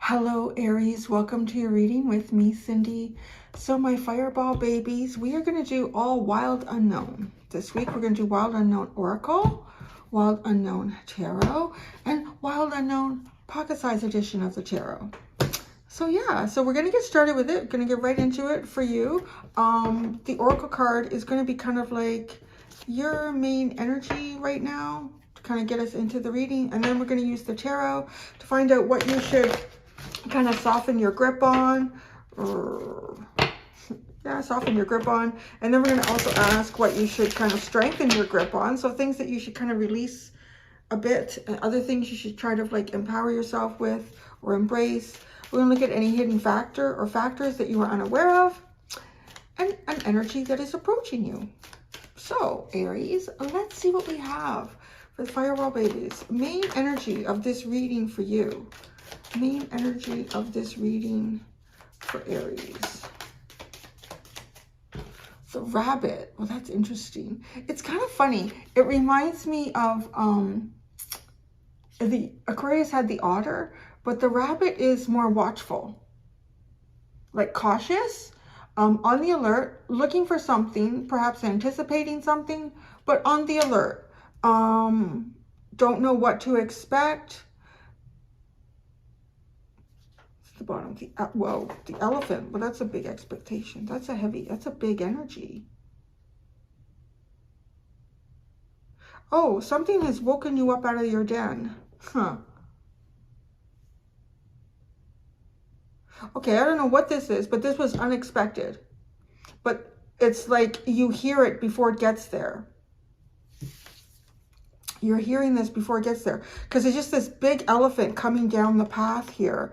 Hello Aries, welcome to your reading with me, Cindy. So my fireball babies, we are going to do all Wild Unknown. This week we're going to do Wild Unknown Oracle, Wild Unknown Tarot, and Wild Unknown Pocket Size Edition of the Tarot. So yeah, so we're going to get started with it. Going to get right into it for you. The Oracle card is going to be kind of like your main energy right now to kind of get us into the reading. And then we're going to use the tarot to find out what you should kind of soften your grip on, soften your grip on. And then we're going to also ask what you should kind of strengthen your grip on. So things that you should kind of release a bit, and other things you should try to like empower yourself with or embrace. We're going to look at any hidden factor or factors that you are unaware of, and an energy that is approaching you. So Aries, let's see what we have for the Firewall babies. Main energy of this reading for you. Main energy of this reading for Aries. The rabbit. Well, that's interesting. It's kind of funny. It reminds me of the Aquarius had the otter, but the rabbit is more watchful, like cautious, on the alert, looking for something, perhaps anticipating something, but on the alert. Don't know what to expect. The bottom, the elephant, well, that's a big expectation. That's a big energy. Oh, something has woken you up out of your den. Huh. Okay, I don't know what this is, but this was unexpected. But it's like you hear it before it gets there. You're hearing this before it gets there. Because it's just this big elephant coming down the path here.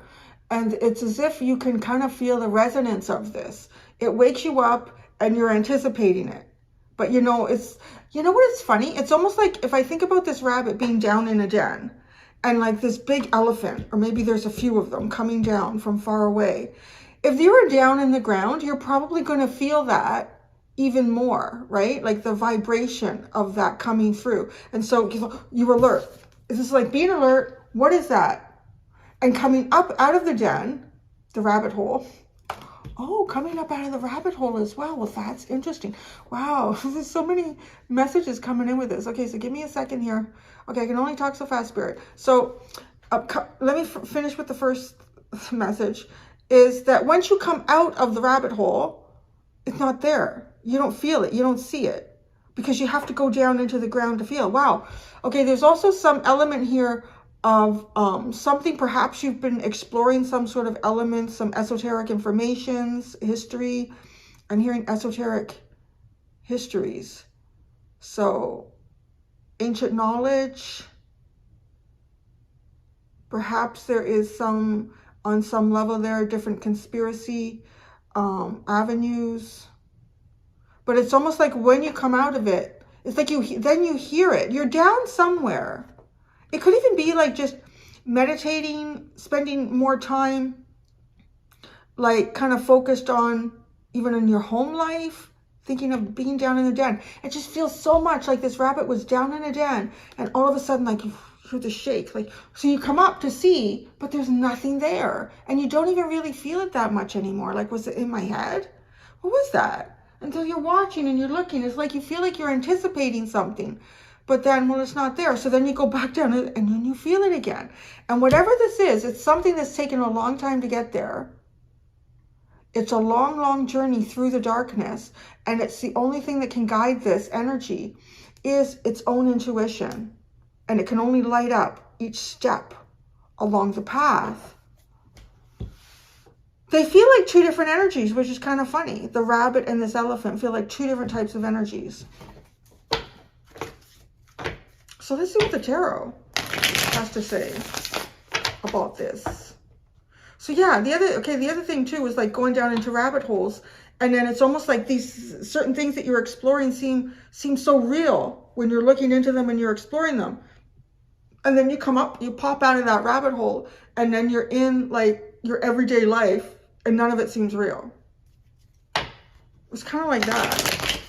And it's as if you can kind of feel the resonance of this. It wakes you up and you're anticipating it. But you know, you know what is funny? It's almost like if I think about this rabbit being down in a den and like this big elephant, or maybe there's a few of them coming down from far away. If you were down in the ground, you're probably going to feel that even more, right? Like the vibration of that coming through. And so you alert. This is like being alert. What is that? And coming up out of the den, the rabbit hole. Oh, coming up out of the rabbit hole as well. Well, that's interesting. Wow, there's so many messages coming in with this. Okay, so give me a second here. Okay, I can only talk so fast, Spirit. So let me finish with the first message. Is that once you come out of the rabbit hole, it's not there. You don't feel it. You don't see it. Because you have to go down into the ground to feel. Wow. Okay, there's also some element here of something, perhaps you've been exploring some sort of elements, some esoteric informations, history. I'm hearing esoteric histories. So ancient knowledge. Perhaps there is on some level there are different conspiracy avenues. But it's almost like when you come out of it, it's like then you hear it. You're down somewhere. It could even be like just meditating, spending more time, like kind of focused on even in your home life, thinking of being down in the den. It just feels so much like this rabbit was down in a den and all of a sudden like you hear the shake. Like, so you come up to see, but there's nothing there. And you don't even really feel it that much anymore. Like, was it in my head? What was that? Until you're watching and you're looking, it's like you feel like you're anticipating something. But then, well, it's not there. So then you go back down and then you feel it again. And whatever this is, it's something that's taken a long time to get there. It's a long, long journey through the darkness. And it's the only thing that can guide this energy is its own intuition. And it can only light up each step along the path. They feel like two different energies, which is kind of funny. The rabbit and this elephant feel like two different types of energies. So let's see what the tarot has to say about this. So yeah, the other thing too is like going down into rabbit holes, and then it's almost like these certain things that you're exploring seem so real when you're looking into them and you're exploring them. And then you come up, you pop out of that rabbit hole, and then you're in like your everyday life and none of it seems real. It's kind of like that.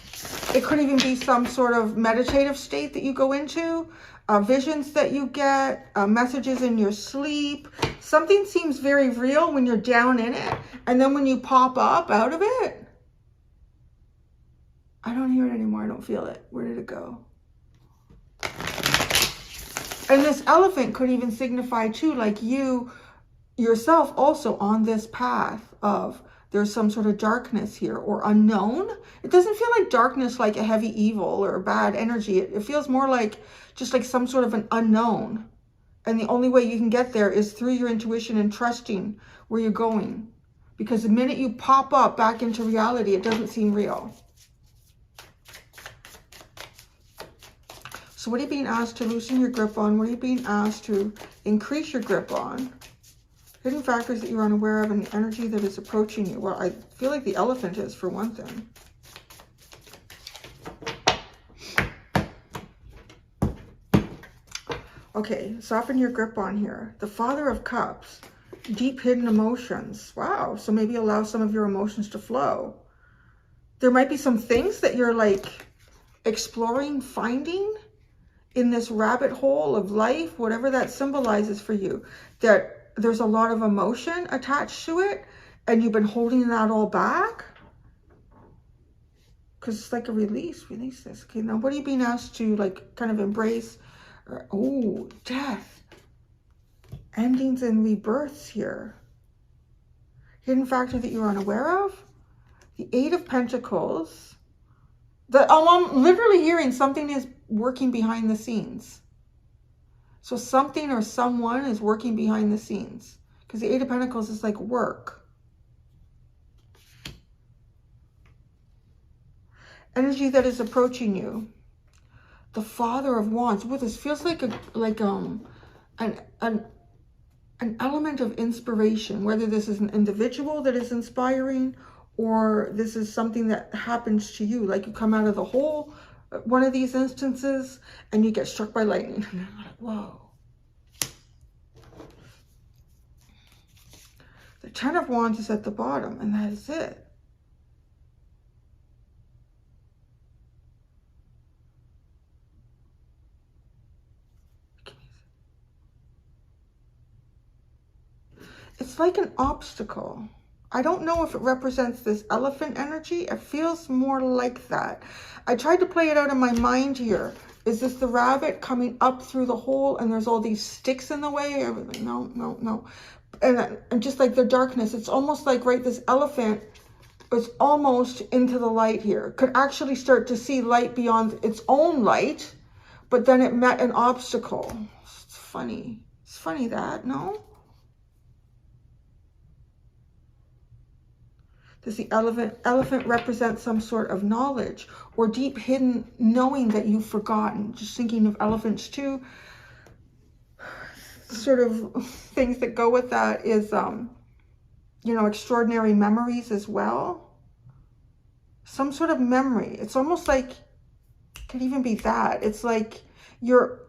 It could even be some sort of meditative state that you go into, visions that you get, messages in your sleep. Something seems very real when you're down in it. And then when you pop up out of it, I don't hear it anymore. I don't feel it. Where did it go? And this elephant could even signify too, like you yourself also on this path of there's some sort of darkness here or unknown. It doesn't feel like darkness, like a heavy evil or a bad energy. It feels more like just like some sort of an unknown. And the only way you can get there is through your intuition and trusting where you're going. Because the minute you pop up back into reality, it doesn't seem real. So what are you being asked to loosen your grip on? What are you being asked to increase your grip on? Hidden factors that you're unaware of and the energy that is approaching you. Well, I feel like the elephant is, for one thing. Okay, soften your grip on here. The Father of Cups. Deep hidden emotions. Wow, so maybe allow some of your emotions to flow. There might be some things that you're like exploring, finding in this rabbit hole of life, whatever that symbolizes for you, that there's a lot of emotion attached to it and you've been holding that all back. Because it's like a release this. Okay, now what are you being asked to like kind of embrace? Oh, death. Endings and rebirths here. Hidden factor that you're unaware of. The Eight of Pentacles. I'm literally hearing something is working behind the scenes. So something or someone is working behind the scenes. Because the Eight of Pentacles is like work. Energy that is approaching you. The Father of Wands. Well, this feels like an element of inspiration. Whether this is an individual that is inspiring or this is something that happens to you. Like you come out of the hole, one of these instances, and you get struck by lightning. And you're like, whoa. The Ten of Wands is at the bottom, and that is it. It's like an obstacle. I don't know if it represents this elephant energy. It feels more like that. I tried to play it out in my mind here. Is this the rabbit coming up through the hole and there's all these sticks in the way? Everything. No. And just like the darkness, it's almost like, right, this elephant is almost into the light here. Could actually start to see light beyond its own light, but then it met an obstacle. It's funny. It's funny that, no? Does the elephant represent some sort of knowledge or deep hidden knowing that you've forgotten? Just thinking of elephants too. Sort of things that go with that is, you know, extraordinary memories as well. Some sort of memory. It's almost like, it could even be that. It's like you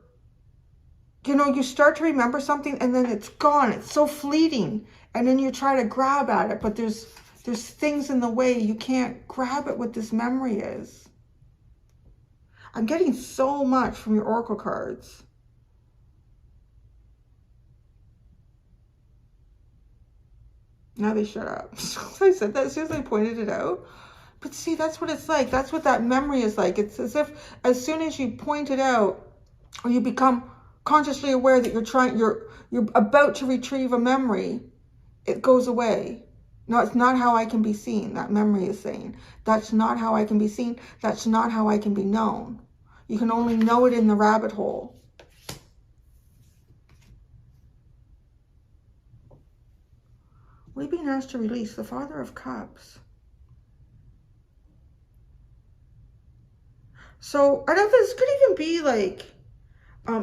start to remember something and then it's gone. It's so fleeting. And then you try to grab at it, but there's things in the way. You can't grab at what this memory is. I'm getting so much from your oracle cards. Now they shut up. I said that as soon as I pointed it out. But see, that's what it's like. That's what that memory is like. It's as if as soon as you point it out or you become consciously aware that you're about to retrieve a memory, it goes away. No, it's not how I can be seen. That memory is saying, that's not how I can be seen. That's not how I can be known. You can only know it in the rabbit hole. What are you being asked to release? The Father of Cups. So I know this could even be like,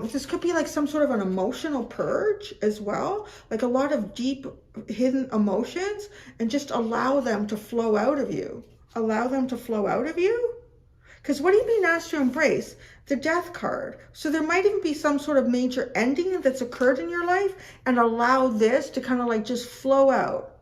this could be like some sort of an emotional purge as well. Like a lot of deep hidden emotions, and just allow them to flow out of you. Allow them to flow out of you. Because what are you being asked to embrace? The Death card. So there might even be some sort of major ending that's occurred in your life, and allow this to kind of like just flow out.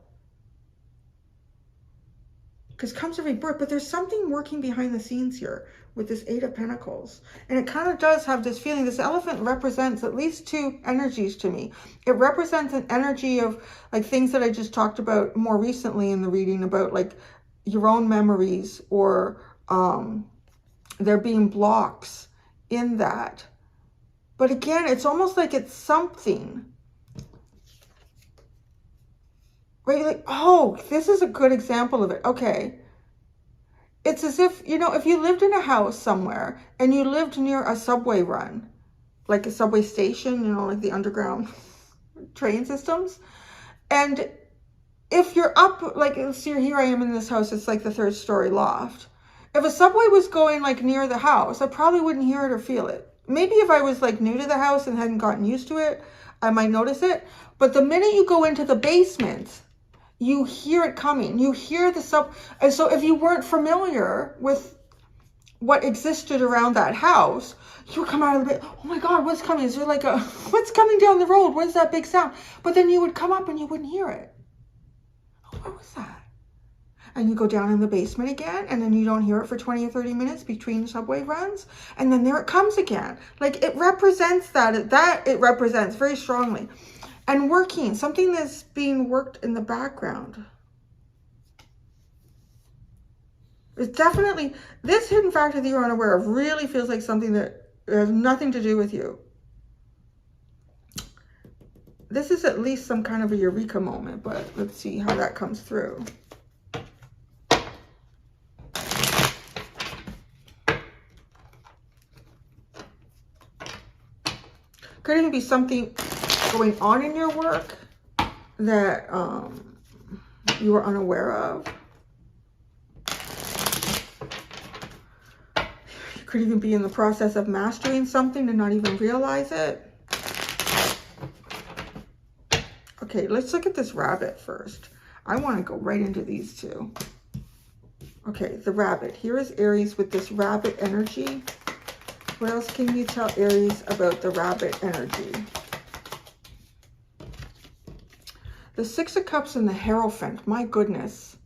because comes a rebirth, but there's something working behind the scenes here with this Eight of Pentacles. And it kind of does have this feeling. This elephant represents at least two energies to me. It represents an energy of like things that I just talked about more recently in the reading about like your own memories, or there being blocks in that. But again, it's almost like it's something, right? Like, oh, this is a good example of it. Okay. It's as if, you know, if you lived in a house somewhere and you lived near a subway run, like a subway station, you know, like the underground train systems. And if you're up, like, see, here I am in this house, it's like the 3rd story loft. If a subway was going like near the house, I probably wouldn't hear it or feel it. Maybe if I was like new to the house and hadn't gotten used to it, I might notice it. But the minute you go into the basement, you hear it coming. You hear the and so if you weren't familiar with what existed around that house, you would come out of the bed, oh my God, what's coming? Is there like a, what's coming down the road? What is that big sound? But then you would come up and you wouldn't hear it. Oh, what was that? And you go down in the basement again, and then you don't hear it for 20 or 30 minutes between subway runs. And then there it comes again. Like it represents that it represents very strongly. And working, something that's being worked in the background. It's definitely, this hidden factor that you're unaware of really feels like something that has nothing to do with you. This is at least some kind of a eureka moment, but let's see how that comes through. Could even be something going on in your work that you were unaware of. You could even be in the process of mastering something and not even realize it. Okay, let's look at this rabbit first. I want to go right into these two. Okay, the rabbit. Here is Aries with this rabbit energy. What else can you tell Aries about the rabbit energy? The 6 of Cups and the Hierophant. My goodness.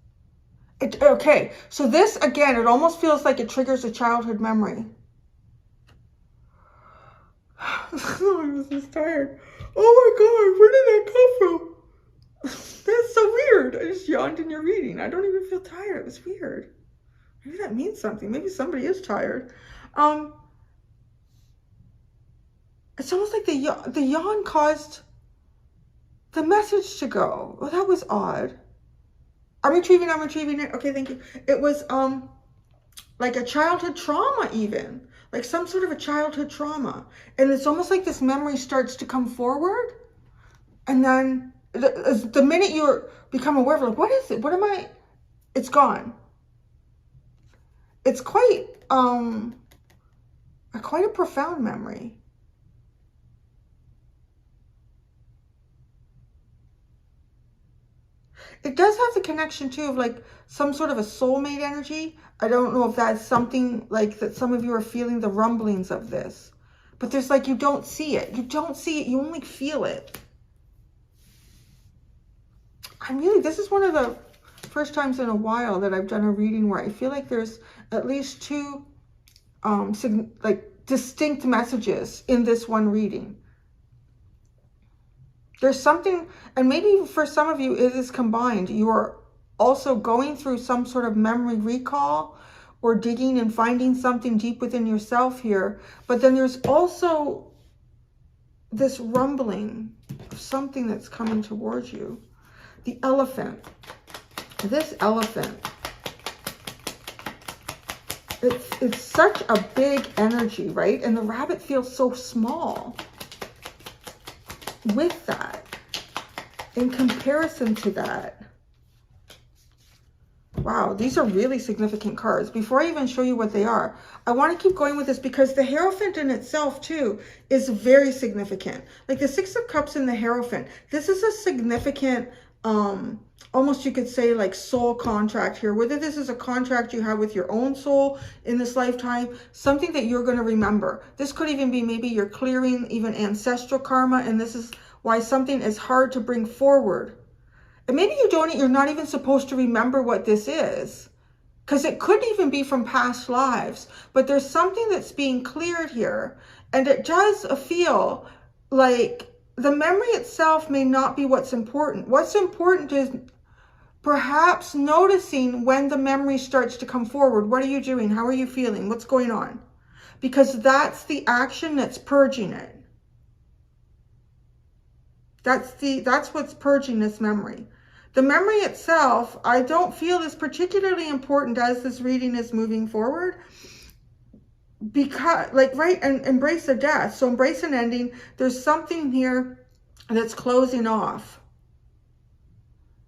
Okay, so this, again, it almost feels like it triggers a childhood memory. Oh, I was just tired. Oh my God, where did that come from? That's so weird. I just yawned in your reading. I don't even feel tired. It was weird. Maybe that means something. Maybe somebody is tired. It's almost like the yawn caused the message to go. Oh, that was odd. I'm retrieving it. Okay, thank you. It was like a childhood trauma even. Like some sort of a childhood trauma. And it's almost like this memory starts to come forward. And then the minute you become aware of, like, what is it? What am I? It's gone. It's quite a profound memory. It does have the connection too of like some sort of a soulmate energy. I don't know if that's something like that some of you are feeling the rumblings of this. But there's like, you don't see it. You don't see it. You only feel it. This is one of the first times in a while that I've done a reading where I feel like there's at least two like distinct messages in this one reading. There's something, and maybe for some of you it is combined. You are also going through some sort of memory recall or digging and finding something deep within yourself here. But then there's also this rumbling of something that's coming towards you. The elephant. This elephant. It's such a big energy, right? And the rabbit feels so small with that, in comparison to that. Wow, these are really significant cards. Before I even show you what they are, I want to keep going with this because the Hierophant in itself too is very significant. Like the 6 of Cups and the Hierophant, this is a significant, almost you could say like soul contract here. Whether this is a contract you have with your own soul in this lifetime, something that you're going to remember. This could even be maybe you're clearing even ancestral karma, and this is why something is hard to bring forward. And maybe you're not even supposed to remember what this is. Because it could even be from past lives, but there's something that's being cleared here. And it does feel like the memory itself may not be what's important. What's important is perhaps noticing when the memory starts to come forward. What are you doing? How are you feeling? What's going on? Because that's the action that's purging it. That's what's purging this memory. The memory itself, I don't feel is particularly important as this reading is moving forward. Because, like, right, and embrace a death. So embrace an ending. There's something here that's closing off.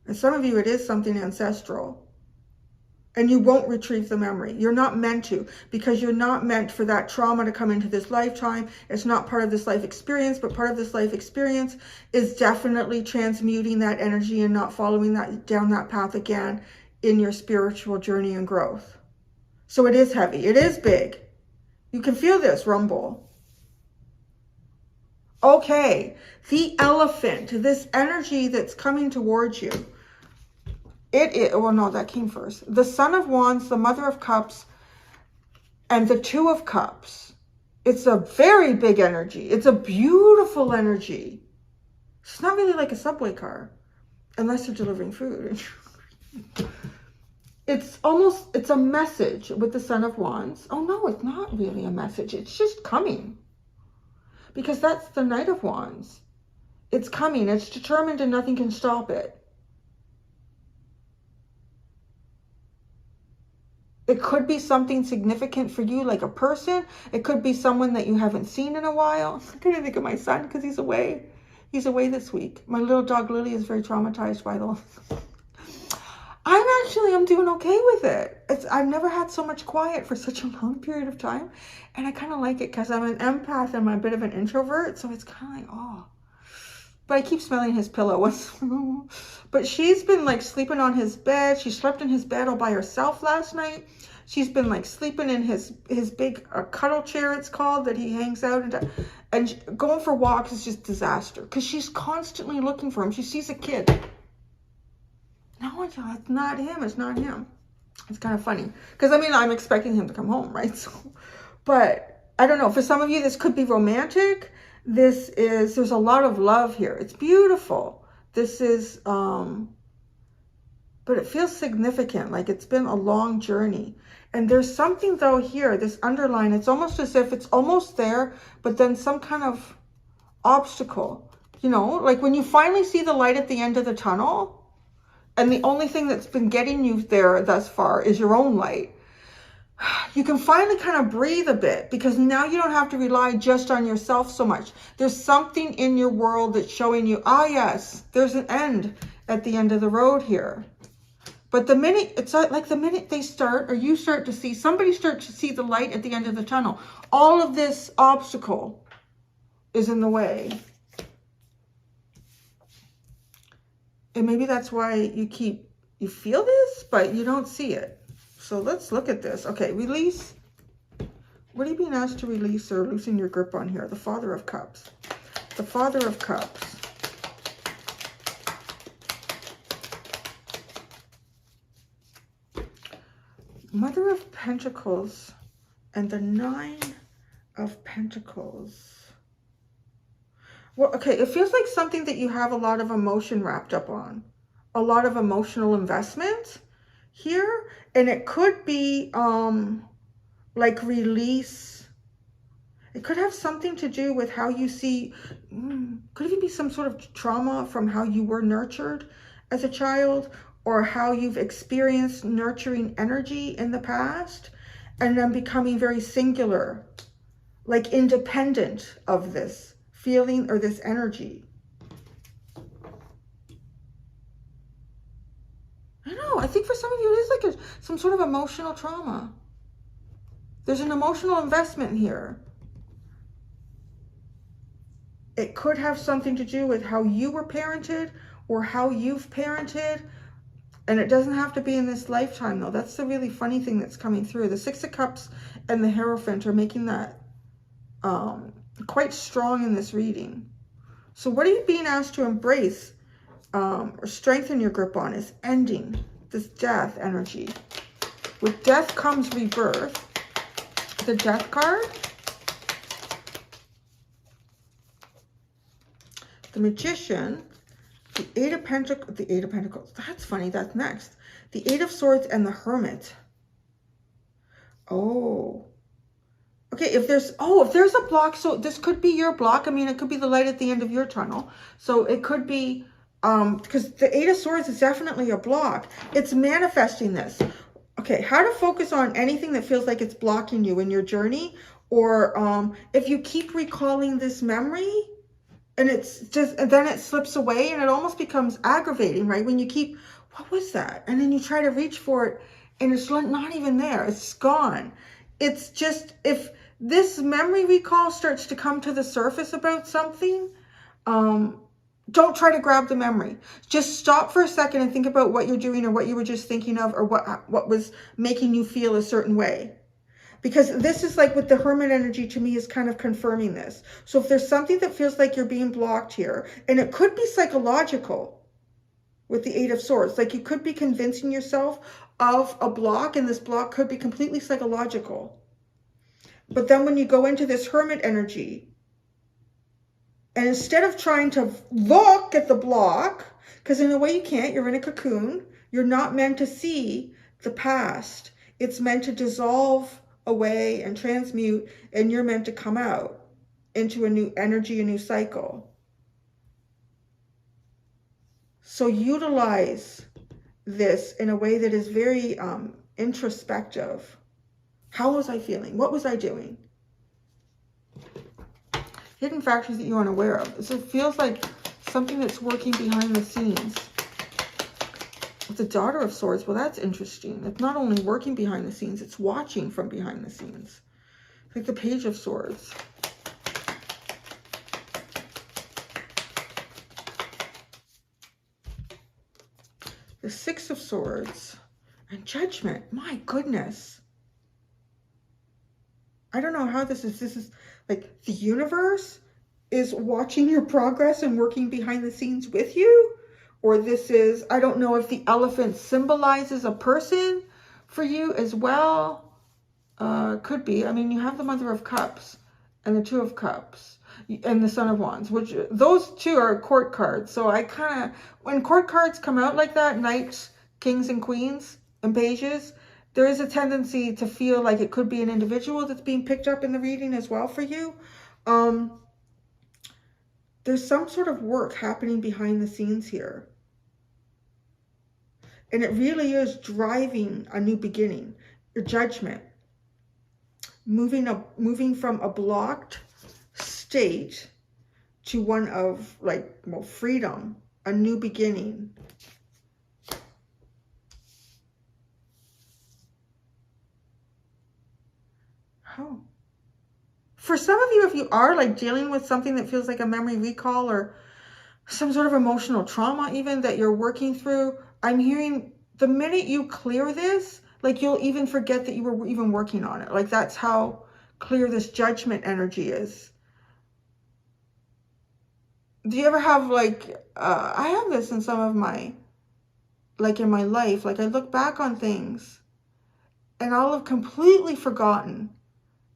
And some of you, it is something ancestral. And you won't retrieve the memory. You're not meant to, because you're not meant for that trauma to come into this lifetime. It's not part of this life experience, but part of this life experience is definitely transmuting that energy and not following that down that path again in your spiritual journey and growth. So it is heavy. It is big. You can feel this rumble. Okay, the elephant, this energy that's coming towards you. It is, well, no, that came first. The Son of Wands, the Mother of Cups, and the Two of Cups. It's a very big energy. It's a beautiful energy. It's not really like a subway car, unless you're delivering food. It's a message with the Son of Wands. Oh, no, it's not really a message. It's just coming. Because that's the Knight of Wands. It's coming. It's determined and nothing can stop it. It could be something significant for you, like a person. It could be someone that you haven't seen in a while. I'm trying to think of my son because he's away. He's away this week. My little dog Lily is very traumatized by the... I'm doing okay with it. I've never had so much quiet for such a long period of time. And I kind of like it because I'm an empath and I'm a bit of an introvert. So it's kind of like, oh. But I keep smelling his pillow. But she's been like sleeping on his bed. She slept in his bed all by herself last night. She's been like sleeping in his big cuddle chair, it's called, that he hangs out in. And going for walks is just disaster. Because she's constantly looking for him. She sees a kid. No, it's not him. It's not him. It's kind of funny. Because, I mean, I'm expecting him to come home, right? So, but, I don't know. For some of you, this could be romantic. There's a lot of love here. It's beautiful. This is, but it feels significant. Like it's been a long journey. And there's something, though, here, this underline. It's almost as if it's almost there, but then some kind of obstacle. You know, like when you finally see the light at the end of the tunnel, and the only thing that's been getting you there thus far is your own light. You can finally kind of breathe a bit because now you don't have to rely just on yourself so much. There's something in your world that's showing you, ah, yes, there's an end at the end of the road here. But the minute, it's like the minute they start, or you start to see, somebody starts to see the light at the end of the tunnel, all of this obstacle is in the way. And maybe that's why you feel this, but you don't see it. So let's look at this. Okay, release. What are you being asked to release or loosen your grip on here? The Father of Cups. The Father of Cups. Mother of Pentacles and the Nine of Pentacles. Well, okay, it feels like something that you have a lot of emotion wrapped up on. A lot of emotional investment here. And it could be like release. It could have something to do with how you see, could even be some sort of trauma from how you were nurtured as a child, or how you've experienced nurturing energy in the past, and then becoming very singular, like independent of this feeling or this energy. I don't know, I think for some of you it is like some sort of emotional trauma. There's an emotional investment here. It could have something to do with how you were parented or how you've parented. And it doesn't have to be in this lifetime, though. That's the really funny thing that's coming through. The Six of Cups and the Hierophant are making that quite strong in this reading. So what are you being asked to embrace or strengthen your grip on is ending this death energy. With death comes rebirth. The Death card. The Magician. The Eight of Pentacles. That's funny. That's next. The Eight of Swords and the Hermit. Oh. Okay, if there's a block, so this could be your block. I mean, it could be the light at the end of your tunnel. So it could be, because the Eight of Swords is definitely a block. It's manifesting this. Okay, how to focus on anything that feels like it's blocking you in your journey, or if you keep recalling this memory, and and then it slips away, and it almost becomes aggravating, right? When you keep, what was that? And then you try to reach for it, and it's not even there. It's gone. It's just, if this memory recall starts to come to the surface about something, don't try to grab the memory. Just stop for a second and think about what you're doing, or what you were just thinking of, or what was making you feel a certain way. Because this is like, with the Hermit energy, to me, is kind of confirming this. So if there's something that feels like you're being blocked here, and it could be psychological with the Eight of Swords, like you could be convincing yourself of a block, and this block could be completely psychological. But then when you go into this Hermit energy, and instead of trying to look at the block, because in a way you can't, you're in a cocoon, you're not meant to see the past. It's meant to dissolve away and transmute, and you're meant to come out into a new energy, a new cycle. So utilize this in a way that is very introspective. How was I feeling? What was I doing? Hidden factors that you aren't aware of. So it feels like something that's working behind the scenes. With the Daughter of Swords, well, that's interesting. It's not only working behind the scenes, it's watching from behind the scenes. Like the Page of Swords. The Six of Swords. And Judgment. My goodness. I don't know how this is. This is like the universe is watching your progress and working behind the scenes with you. Or this is, I don't know if the elephant symbolizes a person for you as well. Could be. I mean, you have the Mother of Cups and the Two of Cups and the Son of Wands, which those two are court cards. So I kind of, when court cards come out like that, knights, kings and queens and pages, there is a tendency to feel like it could be an individual that's being picked up in the reading as well for you. There's some sort of work happening behind the scenes here. And it really is driving a new beginning, your judgment. Moving from a blocked state to one of, like, well, freedom, a new beginning. Oh. For some of you, if you are like dealing with something that feels like a memory recall or some sort of emotional trauma even that you're working through, I'm hearing the minute you clear this, like you'll even forget that you were even working on it. Like that's how clear this Judgment energy is. Do you ever have like, I have this in some of my, like in my life, like I look back on things and I'll have completely forgotten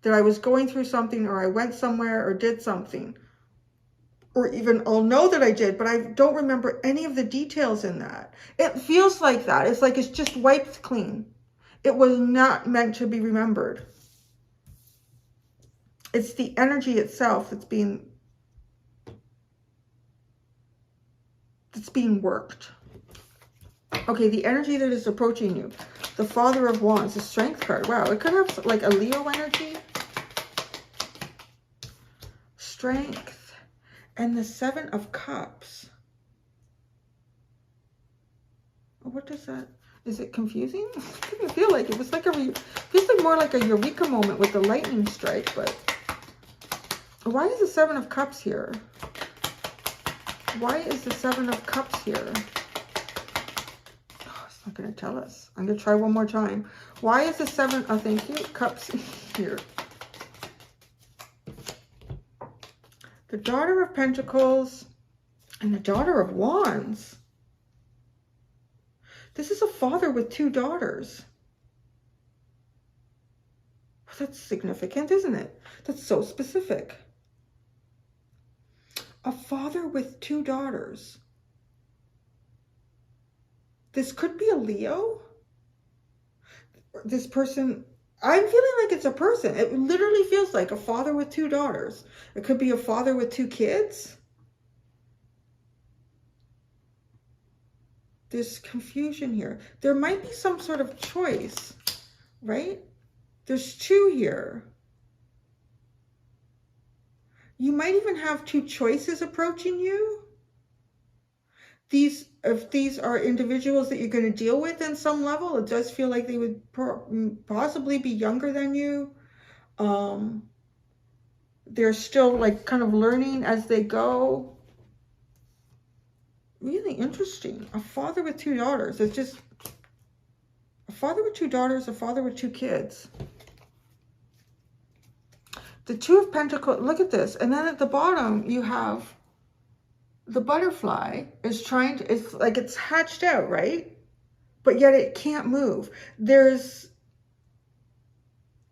that I was going through something, or I went somewhere or did something, or even I'll know that I did, but I don't remember any of the details in that. It feels like that. It's like it's just wiped clean. It was not meant to be remembered. It's the energy itself that's being worked. Okay, the energy that is approaching you. The Father of Wands, the Strength card. Wow, it could have like a Leo energy. Strength. And the Seven of Cups. What does that, is it confusing? I didn't feel like it was like feels like more like a eureka moment with the lightning strike, but why is the Seven of Cups here? Why is the Seven of Cups here? Oh, it's not going to tell us. I'm going to try one more time. Why is the Seven, oh, thank you, Cups here? The Daughter of Pentacles and the Daughter of Wands. This is a father with two daughters. That's significant, isn't it? That's so specific. A father with 2 daughters. This could be a Leo. This person, I'm feeling like it's a person. It literally feels like a father with 2 daughters. It could be a father with 2 kids. There's confusion here. There might be some sort of choice, right? There's 2 here. You might even have 2 choices approaching you. If these are individuals that you're going to deal with in some level, it does feel like they would possibly be younger than you. They're still like kind of learning as they go. Really interesting. A father with 2 daughters. It's just a father with 2 daughters, a father with 2 kids. The 2 of Pentacles, look at this. And then at the bottom, you have the butterfly is trying to, it's like it's hatched out, right? But yet it can't move. There's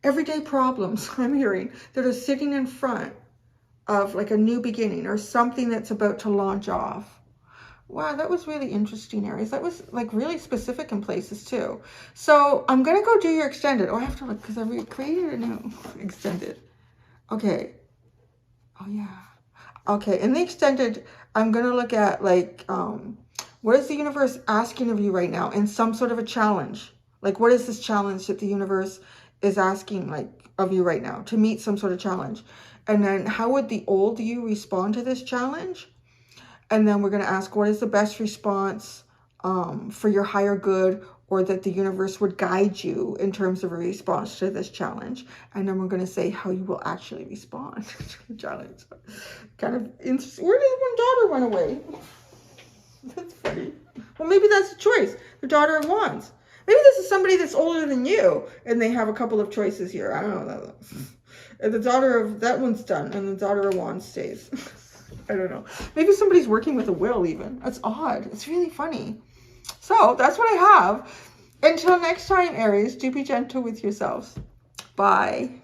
everyday problems I'm hearing that are sitting in front of like a new beginning or something that's about to launch off. Wow, that was really interesting, Aries. That was like really specific in places too. So I'm going to go do your extended. Oh, I have to look because I created a new extended. Okay. Oh, yeah. Okay, in the extended, I'm going to look at like, what is the universe asking of you right now in some sort of a challenge? Like, what is this challenge that the universe is asking like of you right now to meet some sort of challenge? And then how would the old you respond to this challenge? And then we're going to ask, what is the best response for your higher good, or that the universe would guide you in terms of a response to this challenge? And then we're going to say how you will actually respond to the challenge. Kind of interesting. Where did one daughter run away? That's funny. Well, maybe that's a choice. The daughter of wands. Maybe this is somebody that's older than you, and they have a couple of choices here. I don't know. And the daughter of that one's done, and the daughter of wands stays. I don't know. Maybe somebody's working with a will even. That's odd. It's really funny. So that's what I have. Until next time, Aries, do be gentle with yourselves. Bye.